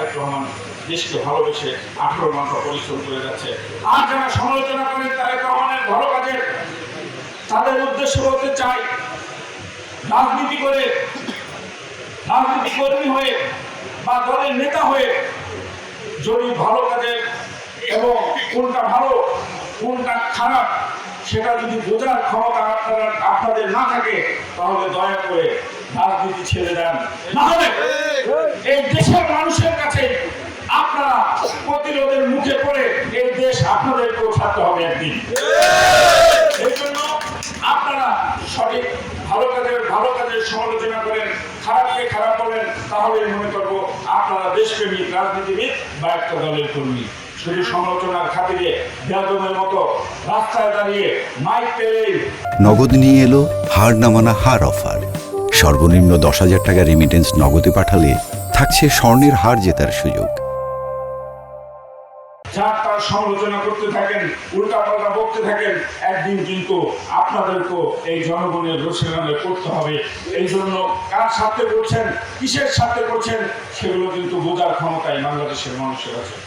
তারেক রহমান দেশকে ভালোবেসে 18 ঘন্টা পরিশ্রম করে যাচ্ছে। আর যারা সমালোচনা করে তারেক রহমানের ভালো কাজের, তাদের উদ্দেশ্য বলতে চাই, রাজনীতি করে, রাজনীতি কর্মী হয়ে বা দলের নেতা হয়ে যদি ভালো কাজের এবং কোনটা ভালো কোনটা খারাপ সেটা যদি বোঝার ক্ষমতা আপনাদের না থাকে, তাহলে দয়া করে রাজনীতি ছেড়ে দেন। না হলে এই দেশের মানুষের কাছে আপনারা প্রতিরোধের মুখে পড়ে এই দেশ আপনাদেরকেও ছাড়তে হবে একদিন। এই জন্য আপনারা সঠিক ভালো কাজের সমালোচনা করেন, খারাপকে খারাপ বলেন, তাহলে মনে করবো আপনারা দেশপ্রেমিক রাজনীতিবিদ বা একটা দলের কর্মী। শুধু সমালোচনার খাতিরে বেয়াদবের মতো রাস্তায় দাঁড়িয়ে মাইক পেলেই নগদ নিয়ে এলো হার না মানা হার অফার। সর্বনিম্ন 10,000 টাকা রেমিটেন্স নগদে পাঠালে থাকছে স্বর্ণের হার জেতার সুযোগ। যার তার সমালোচনা করতে থাকেন, উল্টাপাল্টা বলতে থাকেন, একদিন কিন্তু আপনাদেরকেও এই জনগণের রোষের নামে করতে হবে। এই জন্য কার স্বার্থে করছেন, কিসের স্বার্থে করছেন, সেগুলো কিন্তু বোঝার ক্ষমতাই বাংলাদেশের মানুষের আছে।